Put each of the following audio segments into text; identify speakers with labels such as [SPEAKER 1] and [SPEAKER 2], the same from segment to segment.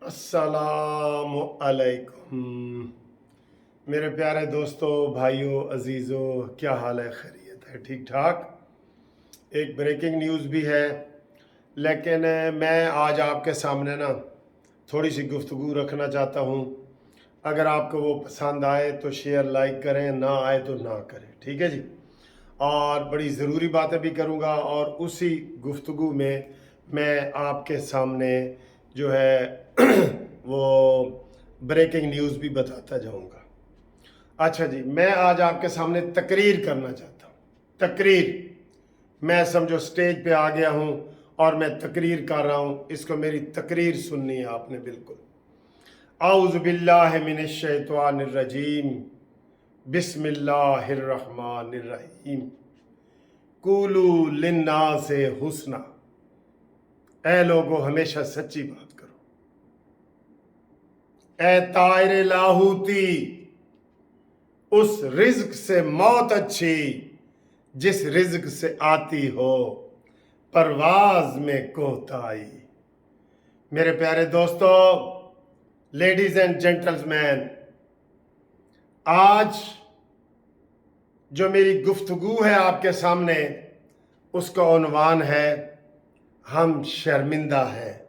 [SPEAKER 1] अस्सलाम अलैकुम मेरे प्यारे दोस्तों, भाइयों, अजीज़ों, क्या हाल है? खैरियत है? ठीक ठाक। एक ब्रेकिंग न्यूज़ भी है, लेकिन मैं आज आपके सामने ना थोड़ी सी गुफ्तगू रखना चाहता हूँ। अगर आपको वो पसंद आए तो शेयर लाइक करें, ना आए तो ना करें, ठीक है जी। और बड़ी ज़रूरी बातें भी करूँगा, और उसी गुफ्तगू में मैं आपके सामने जो है वो ब्रेकिंग न्यूज़ भी बताता जाऊँगा। अच्छा जी, मैं आज आपके सामने तकरीर करना चाहता हूँ। तकरीर, मैं समझो स्टेज पे आ गया हूँ और मैं तकरीर कर रहा हूँ। इसको मेरी तकरीर सुननी है आपने बिल्कुल। औज़ु बिल्लाहि मिनश शैतानिर रजीम, बिस्मिल्लाहिर रहमानिर रहीम। कूलू लिन्नासे हुस्ना, ऐ लोगो हमेशा सच्ची बात करो। ऐ तायरे लाहूती, उस रिज्क से मौत अच्छी जिस रिज्क से आती हो परवाज में कोताही। मेरे प्यारे दोस्तों, लेडीज एंड जेंटलमैन, आज जो मेरी गुफ्तगू है आपके सामने, उसका उन्वान है हम शर्मिंदा हैं।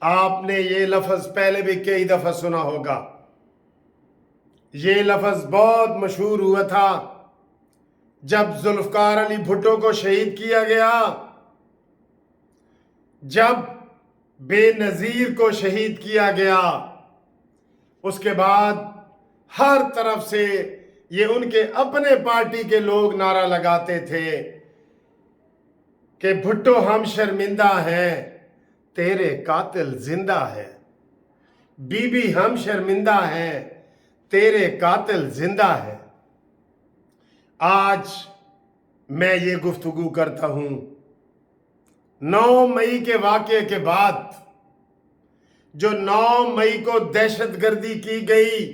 [SPEAKER 1] आपने ये लफ्ज़ पहले भी कई दफ़ा सुना होगा। ये लफ्ज़ बहुत मशहूर हुआ था जब जुल्फ़कार अली भुट्टो को शहीद किया गया, जब बेनज़ीर को शहीद किया गया। उसके बाद हर तरफ से ये उनके अपने पार्टी के लोग नारा लगाते थे कि भुट्टो हम शर्मिंदा हैं, तेरे कातिल जिंदा है। बीबी हम शर्मिंदा हैं, तेरे कातिल जिंदा है। आज मैं ये गुफ्तगू करता हूं 9 मई के वाक़े के बाद। जो 9 मई को दहशतगर्दी की गई,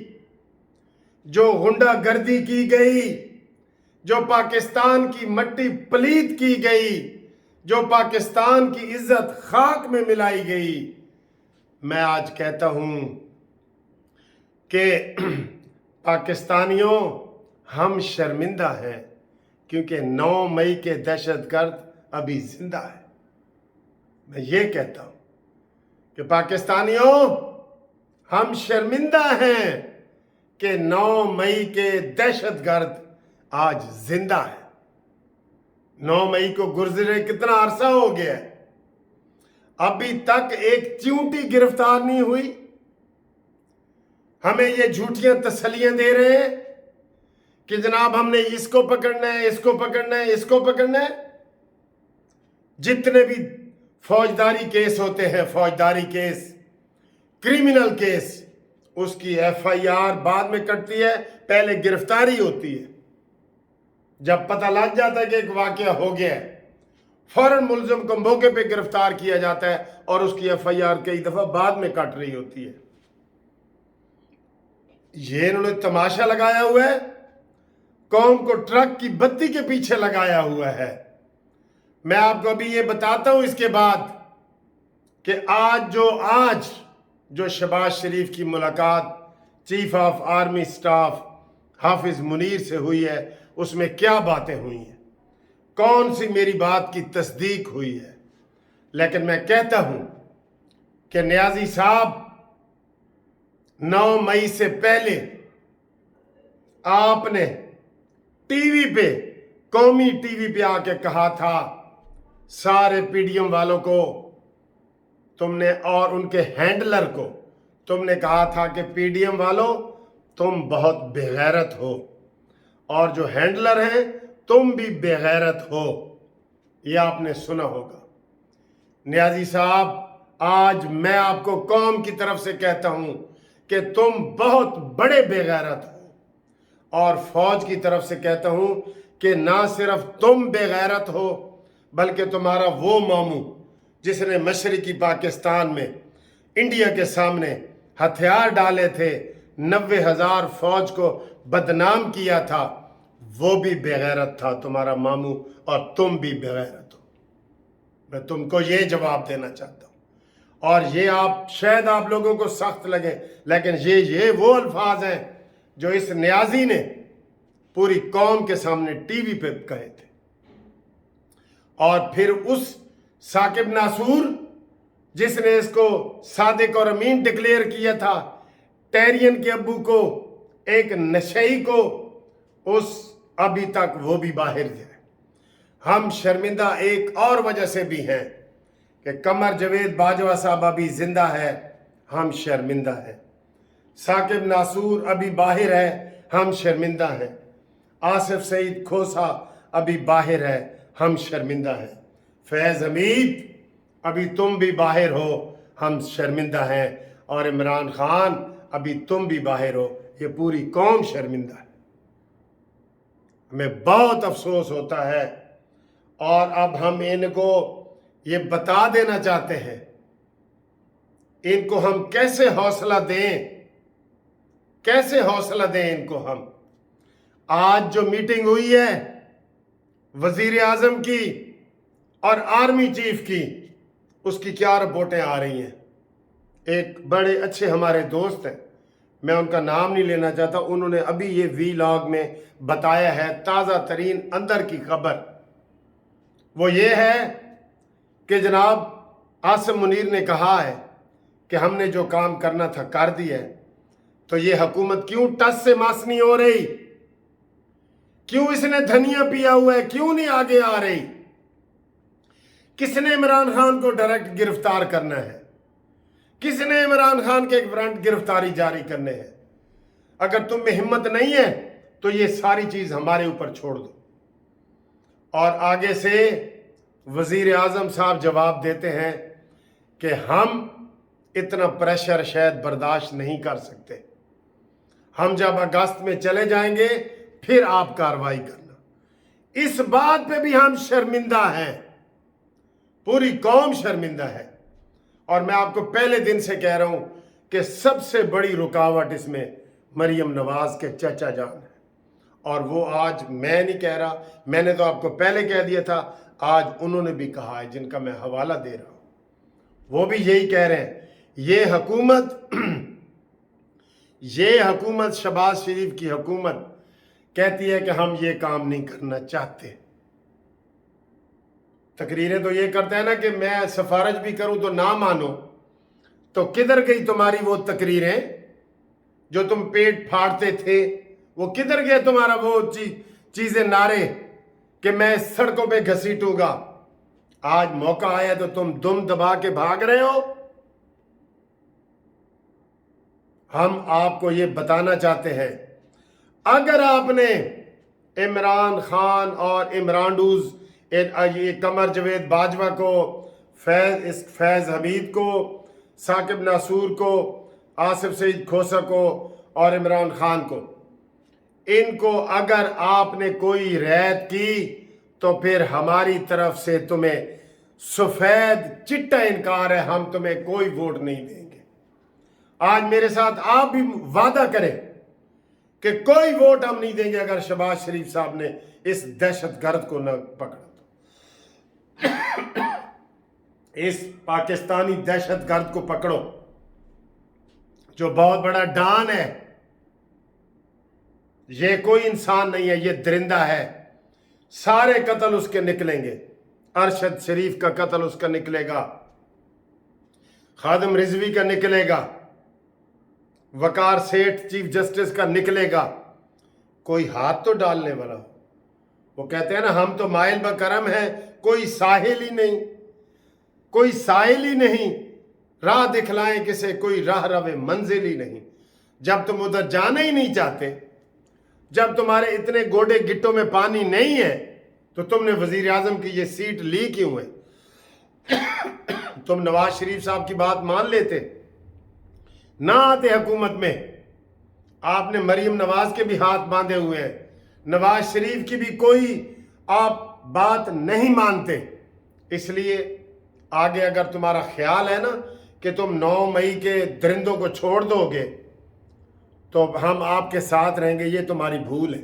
[SPEAKER 1] जो गुंडागर्दी की गई, जो पाकिस्तान की मट्टी पलीत की गई, जो पाकिस्तान की इज्जत खाक में मिलाई गई, मैं आज कहता हूं कि पाकिस्तानियों, हम शर्मिंदा हैं, क्योंकि 9 मई के दहशतगर्द अभी जिंदा है। मैं ये कहता हूं कि पाकिस्तानियों, हम शर्मिंदा हैं कि 9 मई के दहशतगर्द आज जिंदा है। 9 मई को गुजरे कितना अरसा हो गया है, अभी तक एक चींटी गिरफ्तार नहीं हुई। हमें ये झूठियां तसल्लियां दे रहे हैं कि जनाब हमने इसको पकड़ना है, इसको पकड़ना है, इसको पकड़ना है। जितने भी फौजदारी केस होते हैं, फौजदारी केस, क्रिमिनल केस, उसकी FIR बाद में कटती है, पहले गिरफ्तारी होती है। जब पता लग जाता है कि एक वाकया हो गया है, फौरन मुलजिम को मौके पे गिरफ्तार किया जाता है और उसकी FIR कई दफा बाद में कट रही होती है। ये इन्होंने तमाशा लगाया हुआ है, कौम को ट्रक की बत्ती के पीछे लगाया हुआ है। मैं आपको अभी ये बताता हूं इसके बाद कि आज जो शहबाज शरीफ की मुलाकात चीफ ऑफ आर्मी स्टाफ हाफिज मुनीर से हुई है, उसमें क्या बातें हुई हैं, कौन सी मेरी बात की तस्दीक हुई है। लेकिन मैं कहता हूं कि नियाजी साहब, 9 मई से पहले आपने टीवी पे, कौमी टीवी पे आके कहा था, सारे PDM वालों को तुमने और उनके हैंडलर को तुमने कहा था कि PDM वालों, तुम बहुत बेगैरत हो, और जो हैंडलर हैं तुम भी बेगैरत हो। यह आपने सुना होगा। नियाजी साहब, आज मैं आपको कौम की तरफ से कहता हूं कि तुम बहुत बड़े बेगैरत हो, और फौज की तरफ से कहता हूं कि ना सिर्फ तुम बेगैरत हो, बल्कि तुम्हारा वो मामू जिसने मशरकी पाकिस्तान में इंडिया के सामने हथियार डाले थे, 90,000 फौज को बदनाम किया था, वो भी बेगैरत था तुम्हारा मामू, और तुम भी बेगैरत हो। मैं तुमको ये जवाब देना चाहता हूं। اور یہ شاید آپ لوگوں کو سخت لگے، لیکن یہ وہ الفاظ ہیں جو اس نیازی نے پوری قوم کے سامنے ٹی وی پہ کہے تھے۔ اور پھر اس ثاقب ناصور جس نے اس کو صادق اور امین ڈکلیئر کیا تھا، ٹیرین کے ابو کو، ایک نشئی کو، ابھی تک وہ بھی باہر ہے۔ ہم شرمندہ ایک اور وجہ سے بھی ہیں کہ قمر جاوید باجوہ صاحب ابھی زندہ ہے، ہم شرمندہ ہیں۔ ثاقب ناصور ابھی باہر ہے، ہم شرمندہ ہیں۔ آصف سعید کھوسا ابھی باہر ہے، ہم شرمندہ ہیں۔ فیض حمید ابھی تم بھی باہر ہو، ہم شرمندہ ہیں۔ اور عمران خان ابھی تم بھی باہر ہو، یہ پوری قوم شرمندہ ہے۔ ہمیں بہت افسوس ہوتا ہے، اور اب ہم ان کو یہ بتا دینا چاہتے ہیں، ان کو ہم کیسے حوصلہ دیں ان کو ہم۔ آج جو میٹنگ ہوئی ہے وزیر اعظم کی اور آرمی چیف کی، اس کی کیا رپورٹیں آ رہی ہیں؟ ایک بڑے اچھے ہمارے دوست ہیں، میں ان کا نام نہیں لینا چاہتا، انہوں نے ابھی یہ وی لاگ میں بتایا ہے تازہ ترین اندر کی خبر۔ وہ یہ ہے کہ جناب عاصم منیر نے کہا ہے کہ ہم نے جو کام کرنا تھا کر دیا ہے، تو یہ حکومت کیوں ٹس سے مس نہیں ہو رہی؟ کیوں اس نے دھنیا پیا ہوا ہے؟ کیوں نہیں آگے آ رہی؟ کس نے عمران خان کو ڈائریکٹ گرفتار کرنا ہے؟ کس نے عمران خان کے ایک وارنٹ گرفتاری جاری کرنے ہیں؟ اگر تم میں ہمت نہیں ہے تو یہ ساری چیز ہمارے اوپر چھوڑ دو۔ اور آگے سے وزیر اعظم صاحب جواب دیتے ہیں کہ ہم اتنا پریشر شاید برداشت نہیں کر سکتے، ہم جب اگست میں چلے جائیں گے پھر آپ کارروائی کرنا۔ اس بات پہ بھی ہم شرمندہ ہیں، پوری قوم شرمندہ ہے۔ اور میں آپ کو پہلے دن سے کہہ رہا ہوں کہ سب سے بڑی رکاوٹ اس میں مریم نواز کے چچا جان ہے، اور وہ آج میں نہیں کہہ رہا، میں نے تو آپ کو پہلے کہہ دیا تھا، آج انہوں نے بھی کہا ہے، جن کا میں حوالہ دے رہا ہوں، وہ بھی یہی کہہ رہے ہیں۔ یہ حکومت شہباز شریف کی حکومت کہتی ہے کہ ہم یہ کام نہیں کرنا چاہتے۔ تقریریں تو یہ کرتے ہیں نا کہ میں سفارش بھی کروں تو نہ مانو، تو کدھر گئی تمہاری وہ تقریریں جو تم پیٹ پھاڑتے تھے؟ وہ کدھر گئے تمہارا وہ چیزیں، نعرے کہ میں سڑکوں پہ گھسیٹوں گا؟ آج موقع آیا تو تم دم دبا کے بھاگ رہے ہو۔ ہم آپ کو یہ بتانا چاہتے ہیں، اگر آپ نے عمران خان اور عمرانڈوز، یہ قمر جاوید باجوہ کو، فیض حمید کو، ثاقب ناصور کو، آصف سعید کھوسا کو اور عمران خان کو، ان کو اگر آپ نے کوئی ریت کی تو پھر ہماری طرف سے تمہیں سفید چٹا انکار ہے، ہم تمہیں کوئی ووٹ نہیں دیں گے۔ آج میرے ساتھ آپ بھی وعدہ کریں کہ کوئی ووٹ ہم نہیں دیں گے اگر شہباز شریف صاحب نے اس دہشت گرد کو نہ پکڑا تو۔ اس پاکستانی دہشت گرد کو پکڑو جو بہت بڑا ڈان ہے۔ یہ کوئی انسان نہیں ہے، یہ درندہ ہے۔ سارے قتل اس کے نکلیں گے، ارشد شریف کا قتل اس کا نکلے گا، خادم رضوی کا نکلے گا، وقار سیٹھ چیف جسٹس کا نکلے گا۔ کوئی ہاتھ تو ڈالنے والا ہو۔ وہ کہتے ہیں نا ہم تو مائل بکرم ہیں، کوئی ساحل ہی نہیں، کوئی ساحل ہی نہیں، راہ دکھلائیں کسے، کوئی راہ روے منزل ہی نہیں۔ جب تم ادھر جانا ہی نہیں چاہتے، جب تمہارے اتنے گوڈے گٹوں میں پانی نہیں ہے، تو تم نے وزیر اعظم کی یہ سیٹ لی کیوں ہے؟ تم نواز شریف صاحب کی بات مان لیتے، نہ آتے حکومت میں۔ آپ نے مریم نواز کے بھی ہاتھ باندھے ہوئے ہیں، نواز شریف کی بھی کوئی آپ بات نہیں مانتے۔ اس لیے آگے اگر تمہارا خیال ہے نا کہ تم 9 مئی کے درندوں کو چھوڑ دو گے تو ہم آپ کے ساتھ رہیں گے، یہ تمہاری بھول ہے۔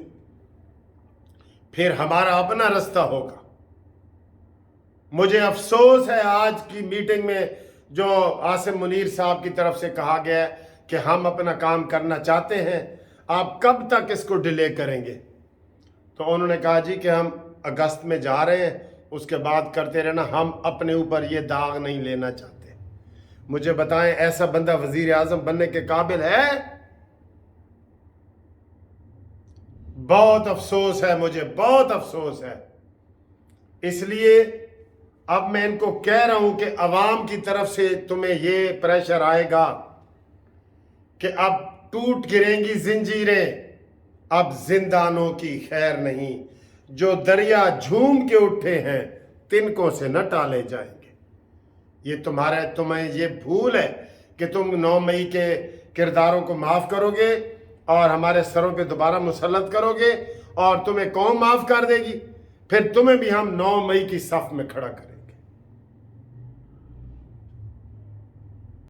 [SPEAKER 1] پھر ہمارا اپنا رستہ ہوگا۔ مجھے افسوس ہے آج کی میٹنگ میں जो आसिम मुनीर साहब की तरफ से कहा गया है कि हम अपना काम करना चाहते हैं, आप कब तक इसको डिले करेंगे? तो उन्होंने कहा जी कि हम अगस्त में जा रहे हैं, उसके बाद करते रहना, हम अपने ऊपर ये दाग नहीं लेना चाहते। मुझे बताएं, ऐसा बंदा वजीर आजम बनने के काबिल है? बहुत अफसोस है, मुझे बहुत अफसोस है। इसलिए अब मैं इनको कह रहा हूं कि अवाम की तरफ से तुम्हें ये प्रेशर आएगा कि अब टूट गिरेंगी जंजीरें, अब जिंदानों की खैर नहीं, जो दरिया झूम के उठे हैं तिनकों से न टाले जाएंगे। ये तुम्हें ये भूल है कि तुम 9 मई के किरदारों को माफ करोगे और हमारे सरों पे दोबारा मुसल्लत करोगे और तुम्हें कौम माफ कर देगी, फिर तुम्हें भी हम 9 मई की सफ में खड़ा करेंगे।